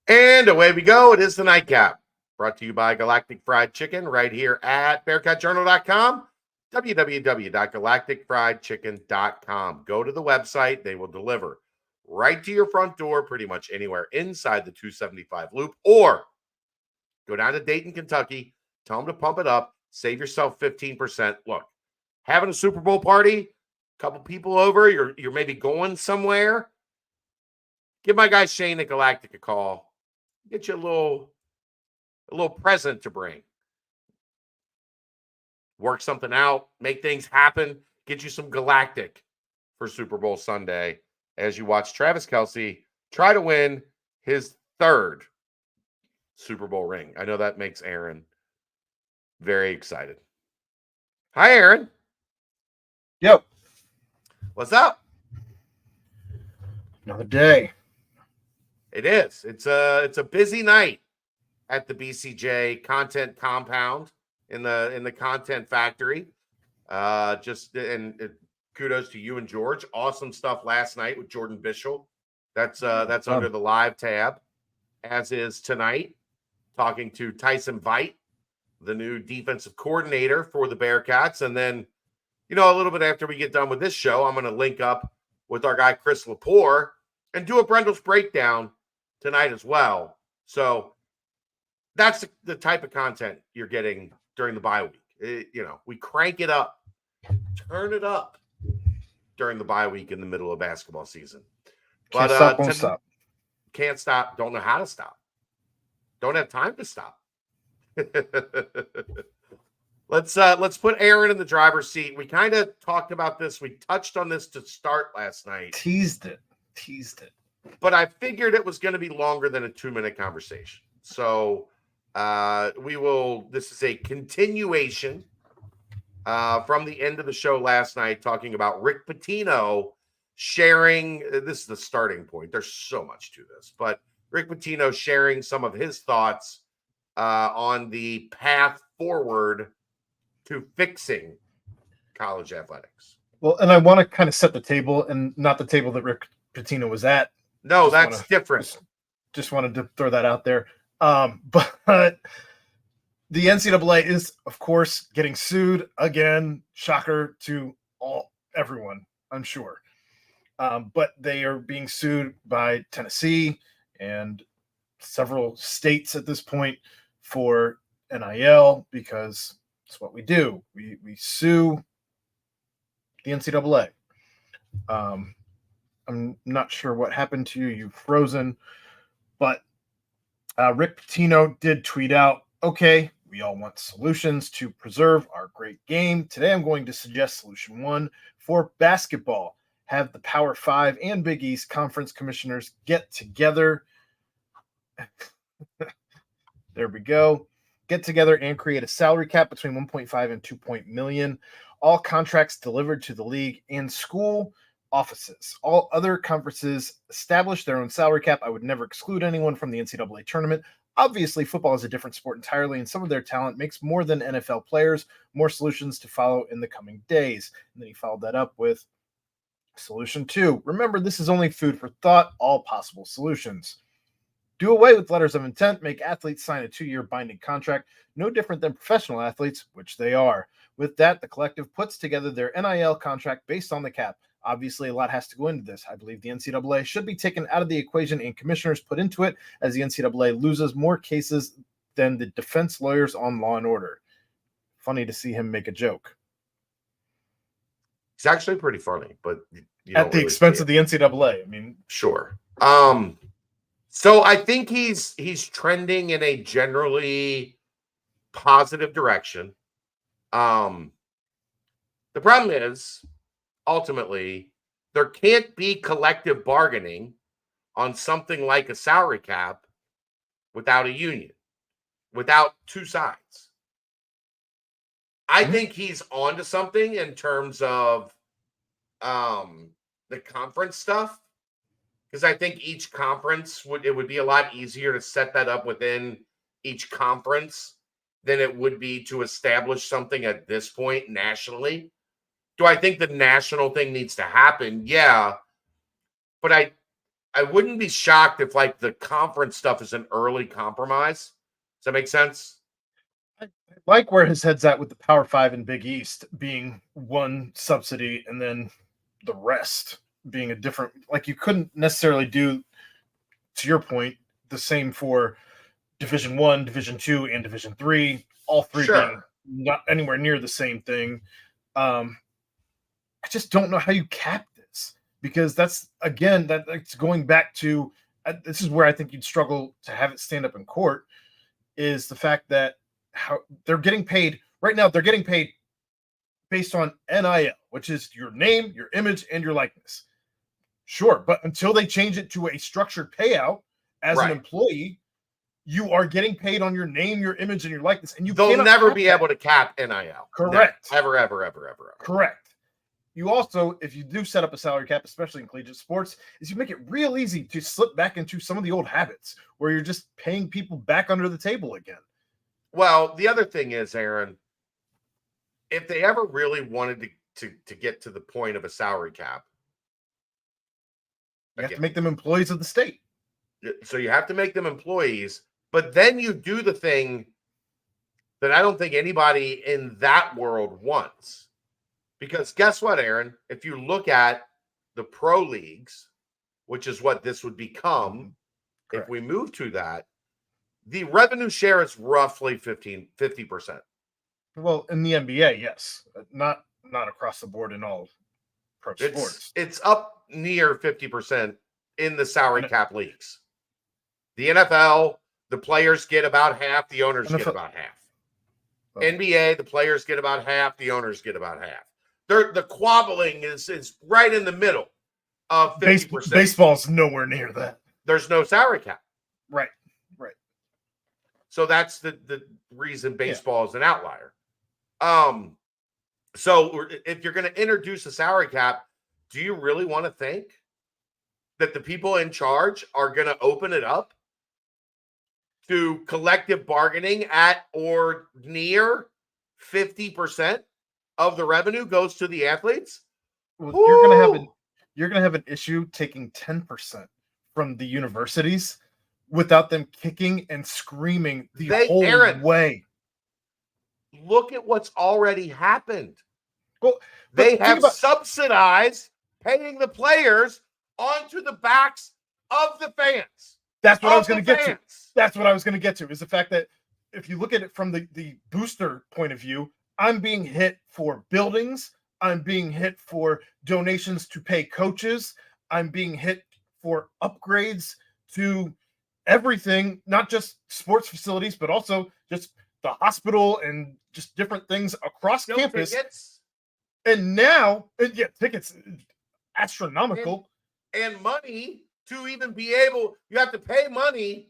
And away we go. It is the Nightcap, brought to you by Galactic Fried Chicken right here at BearcatJournal.com, www.galacticfriedchicken.com. Go to the website. They will deliver right to your front door pretty much anywhere inside the 275 loop, or go down to Dayton, Kentucky, tell them to pump it up, save yourself 15%. Look, having a Super Bowl party, a couple people over, you're maybe going somewhere. Give my guy Shane at Galactic a call. Get you a little present to bring. Work something out, make things happen, get you some Galactic for Super Bowl Sunday as you watch Travis Kelce try to win his third Super Bowl ring. I know that makes Aaron very excited. Hi, Aaron. Yo. What's up? Another day. It is. It's a busy night at the BCJ Content Compound in the Content Factory. And kudos to you and George. Awesome stuff last night with Jordan Bishel. That's under the live tab, as is tonight, talking to Tyson Veit, the new defensive coordinator for the Bearcats. And then, a little bit after we get done with this show, I'm going to link up with our guy Chris Lepore and do a Brendel's breakdown tonight as well. So that's the type of content you're getting during the bye week. We crank it up, turn it up during the bye week in the middle of basketball season. Can't stop, won't stop. Can't stop. Don't know how to stop. Don't have time to stop. Let's put Aaron in the driver's seat. We kind of talked about this. We touched on this to start last night. Teased it. But I figured it was going to be longer than a 2-minute conversation. So this is a continuation from the end of the show last night, talking about Rick Pitino sharing, this is the starting point. There's so much to this, but Rick Pitino sharing some of his thoughts on the path forward to fixing college athletics. Well, and I want to kind of set the table, and not the table that Rick Pitino was at. No, that's different. Just wanted to throw that out there. But the NCAA is, of course, getting sued again. Shocker to everyone, I'm sure. But they are being sued by Tennessee and several states at this point for NIL, because it's what we do. We sue the NCAA. I'm not sure what happened to you. You've frozen. But Rick Pitino did tweet out, okay, we all want solutions to preserve our great game. Today I'm going to suggest solution 1 for basketball. Have the Power 5 and Big East conference commissioners get together. There we go. Get together and create a salary cap between 1.5 and 2 million. All contracts delivered to the league and school offices. All other conferences establish their own salary cap. I would never exclude anyone from the NCAA tournament. Obviously, football is a different sport entirely, and some of their talent makes more than NFL players. More solutions to follow in the coming days. And then he followed that up with solution 2. Remember, this is only food for thought. All possible solutions. Do away with letters of intent. Make athletes sign a 2-year binding contract, no different than professional athletes, which they are. With that, the collective puts together their NIL contract based on the cap. Obviously, a lot has to go into this. I believe the NCAA should be taken out of the equation and commissioners put into it, as the NCAA loses more cases than the defense lawyers on Law and Order. Funny to see him make a joke. It's actually pretty funny, but at the expense of the NCAA. I mean, sure. So I think he's trending in a generally positive direction. The problem is, ultimately, there can't be collective bargaining on something like a salary cap without a union, without two sides. I think he's onto something in terms of the conference stuff, because I think each conference would be a lot easier to set that up within each conference than it would be to establish something at this point nationally. Do I think the national thing needs to happen? Yeah. But I wouldn't be shocked if like the conference stuff is an early compromise. Does that make sense? I like where his head's at with the Power Five and Big East being one subsidy and then the rest being a different. Like you couldn't necessarily do, to your point, the same for Division One, Division Two, and Division Three. All three being not anywhere near the same thing. I just don't know how you cap this because that's going back to this is where I think you'd struggle to have it stand up in court is the fact that how they're getting paid right now. They're getting paid based on NIL, which is your name, your image, and your likeness. Sure, but until they change it to a structured payout as an employee, you are getting paid on your name, your image, and your likeness, and they'll never be able to cap NIL. Correct. Never, ever. Correct. You also, if you do set up a salary cap, especially in collegiate sports, is you make it real easy to slip back into some of the old habits where you're just paying people back under the table again. Well, the other thing is, Aaron, if they ever really wanted to get to the point of a salary cap, you have to make them employees of the state. So you have to make them employees, but then you do the thing that I don't think anybody in that world wants. Because guess what, Aaron? If you look at the pro leagues, which is what this would become, if we move to that, the revenue share is roughly 50%. Well, in the NBA, yes. Not across the board in all pro sports. It's up near 50% in the salary cap leagues. The NFL, the players get about half, the owners get about half. NBA, the players get about half, the owners get about half. The quabbling is right in the middle of 50%. Baseball's nowhere near that. There's no salary cap. Right. So that's the reason baseball is an outlier. So if you're going to introduce a salary cap, do you really want to think that the people in charge are going to open it up to collective bargaining at or near 50% of the revenue goes to the athletes? Well, you're gonna have an issue taking 10% from the universities without them kicking and screaming the whole way. Look at what's already happened. Well, they have subsidized paying the players onto the backs of the fans. That's what I was going to get to. That's what I was going to get to is the fact that if you look at it from the booster point of view, I'm being hit for buildings. I'm being hit for donations to pay coaches. I'm being hit for upgrades to everything, not just sports facilities, but also just the hospital and just different things across campus. Tickets. And now, tickets astronomical. And money to even be able, you have to pay money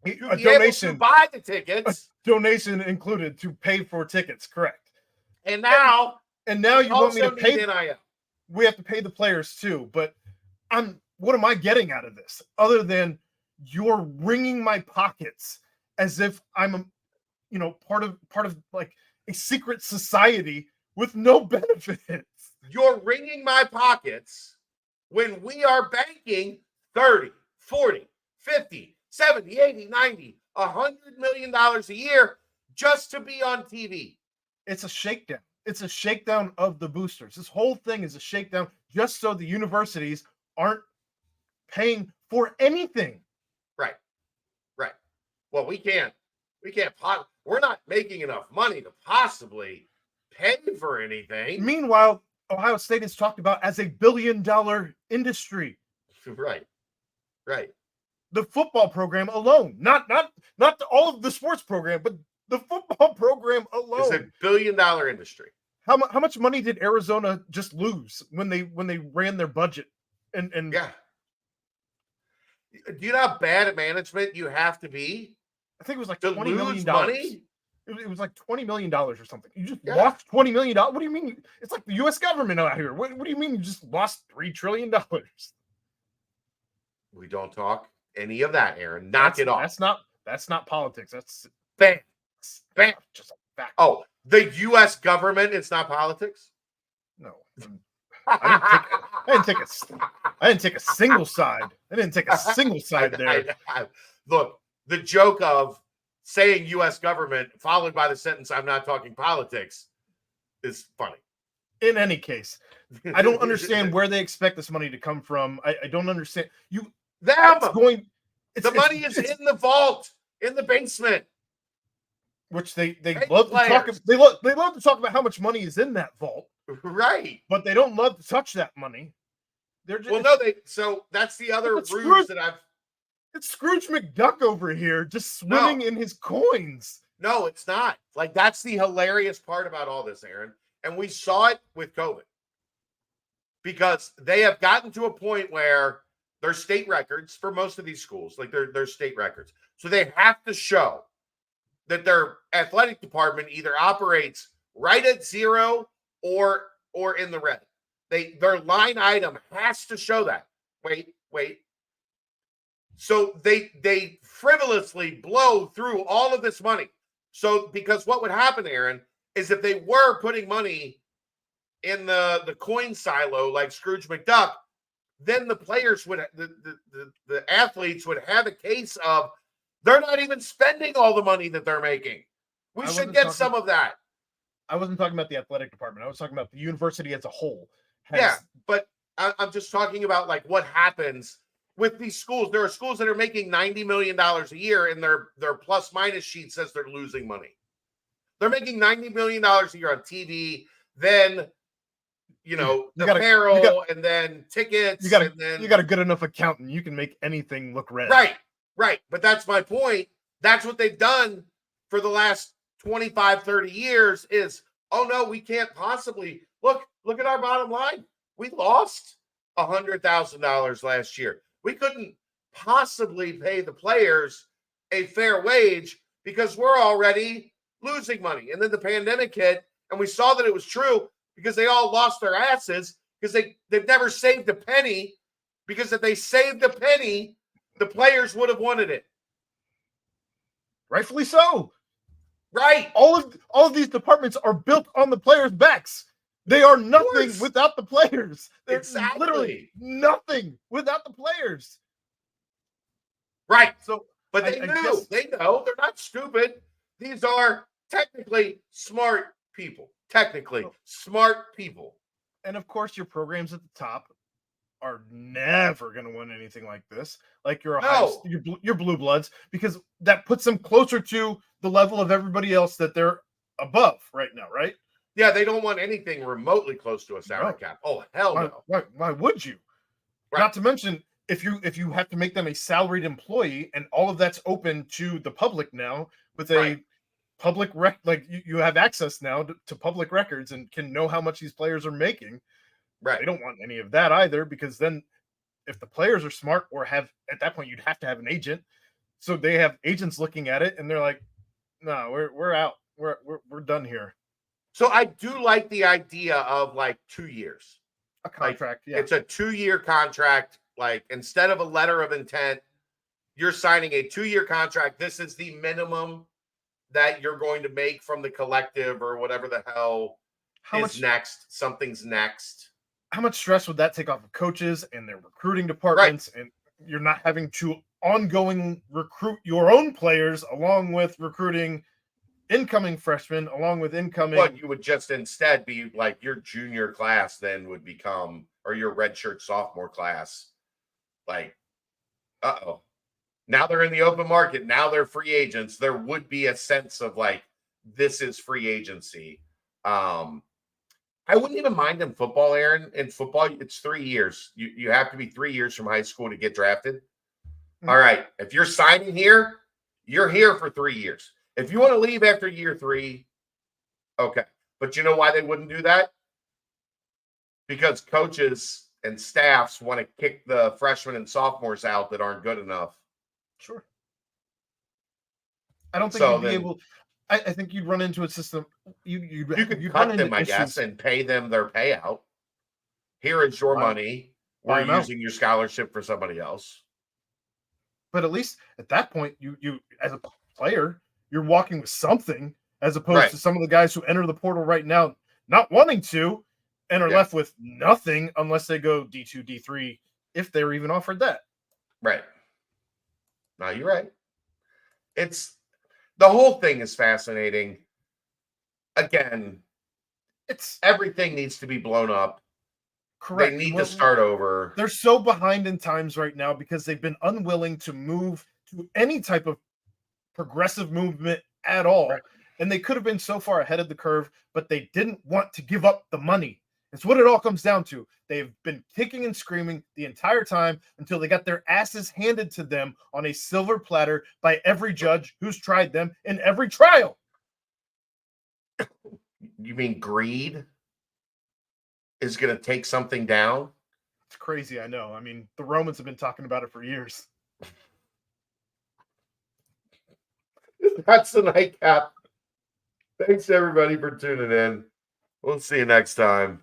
to a be donation able to buy the tickets. A donation included to pay for tickets, correct. And now you want me to pay NIL. We have to pay the players too, but what am I getting out of this other than you're wringing my pockets as if I'm part of like a secret society with no benefits. You're wringing my pockets when we are banking 30, 40, 50, 70, 80, 90, $100 million a year just to be on TV. It's a shakedown. It's a shakedown of the boosters. This whole thing is a shakedown just so the universities aren't paying for anything. Right. Well, we're not making enough money to possibly pay for anything. Meanwhile, Ohio State is talked about as a $1 billion industry. Right. The football program alone, not all of the sports program, but the football program alone. It's $1 billion industry. How much money did Arizona just lose when they ran their budget? And yeah. Do you know how bad at management you have to be? I think it was like $20 million. Money? It was like $20 million or something. You just lost $20 million. What do you mean? It's like the U.S. government out here. What do you mean you just lost $3 trillion? We don't talk any of that, Aaron. Knock it off. That's not politics. That's bam. Just a fact. Oh, the U.S. government is not politics? No. I didn't take a single side. I They didn't take a single side there. Look, the joke of saying U.S. government followed by the sentence "I'm not talking politics" is funny. In any case, I don't understand where they expect this money to come from. I don't understand. The money is in the vault, in the basement. Which they love to talk. They love to talk about how much money is in that vault, right? But they don't love to touch that money. They're just, So that's the other ruse that I've. It's Scrooge McDuck over here, just swimming in his coins. No, it's not. Like, that's the hilarious part about all this, Aaron. And we saw it with COVID, because they have gotten to a point where their state records for most of these schools, like their state records, so they have to show that their athletic department either operates right at zero or in the red. Their line item has to show that. Wait. So they frivolously blow through all of this money. So because what would happen, Aaron, is if they were putting money in the coin silo like Scrooge McDuck, then the players would the athletes would have a case of they're not even spending all the money that they're making. We should get some of that. I wasn't talking about the athletic department. I was talking about the university as a whole. But I'm just talking about like what happens with these schools. There are schools that are making $90 million a year, and their plus minus sheet says they're losing money. They're making $90 million a year on TV, then apparel, and then tickets. You got a good enough accountant. You can make anything look red. Right. But that's my point. That's what they've done for the last 25, 30 years is, oh no, we can't possibly look at our bottom line. We lost $100,000 last year. We couldn't possibly pay the players a fair wage because we're already losing money. And then the pandemic hit, and we saw that it was true because they all lost their asses because they've never saved a penny, because if they saved a penny, the players would have wanted it. Rightfully so. Right. All of these departments are built on the players' backs. They are nothing without the players. There's literally nothing without the players. Right. So, but they know. They're not stupid. These are technically smart people. Smart people. And of course, your programs at the top are never going to win anything like this. Like your blue bloods, because that puts them closer to the level of everybody else that they're above right now, right? Yeah, they don't want anything remotely close to a salary cap. Oh, hell no. Why would you? Right. Not to mention, if you have to make them a salaried employee, and all of that's open to the public now with a public you have access now to public records and can know how much these players are making. Right. They don't want any of that either, because then if the players are smart, or at that point you'd have to have an agent. So they have agents looking at it and they're like, no, we're out. We're done here. So I do like the idea of like 2 years. A contract, yeah. It's a 2-year contract. Like, instead of a letter of intent, you're signing a 2-year contract. This is the minimum that you're going to make from the collective or whatever the hell next. Something's next. How much stress would that take off of coaches and their recruiting departments? Right. And you're not having to ongoing recruit your own players along with recruiting incoming freshmen, along with incoming. But you would just instead be like, your junior class then would become, or your redshirt sophomore class. Like, now they're in the open market. Now they're free agents. There would be a sense of like, this is free agency. I wouldn't even mind in football, Aaron. In football, it's 3 years. You have to be 3 years from high school to get drafted. Mm-hmm. All right. If you're signing here, you're here for 3 years. If you want to leave after year 3, okay. But you know why they wouldn't do that? Because coaches and staffs want to kick the freshmen and sophomores out that aren't good enough. Sure. I don't think you'd be able. I think you'd run into a system. You could cut them, I guess, and pay them their payout. Here is your money. We're using your scholarship for somebody else. But at least at that point, you as a player, you're walking with something, as opposed to some of the guys who enter the portal right now not wanting to and are left with nothing unless they go D2, D3, if they're even offered that. Right. No, you're right. It's the whole thing is fascinating. Again, It's everything needs to be blown up. correct. They need to start over. They're so behind in times right now because they've been unwilling to move to any type of progressive movement at all. Right. And they could have been so far ahead of the curve, but they didn't want to give up the money. It's what it all comes down to. They've been kicking and screaming the entire time until they got their asses handed to them on a silver platter by every judge who's tried them in every trial. You mean greed is going to take something down? It's crazy, I know. I mean, the Romans have been talking about it for years. That's the nightcap. Thanks, everybody, for tuning in. We'll see you next time.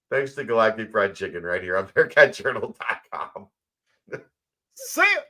Thanks to Galactic Fried Chicken right here on BearcatJournal.com. See ya!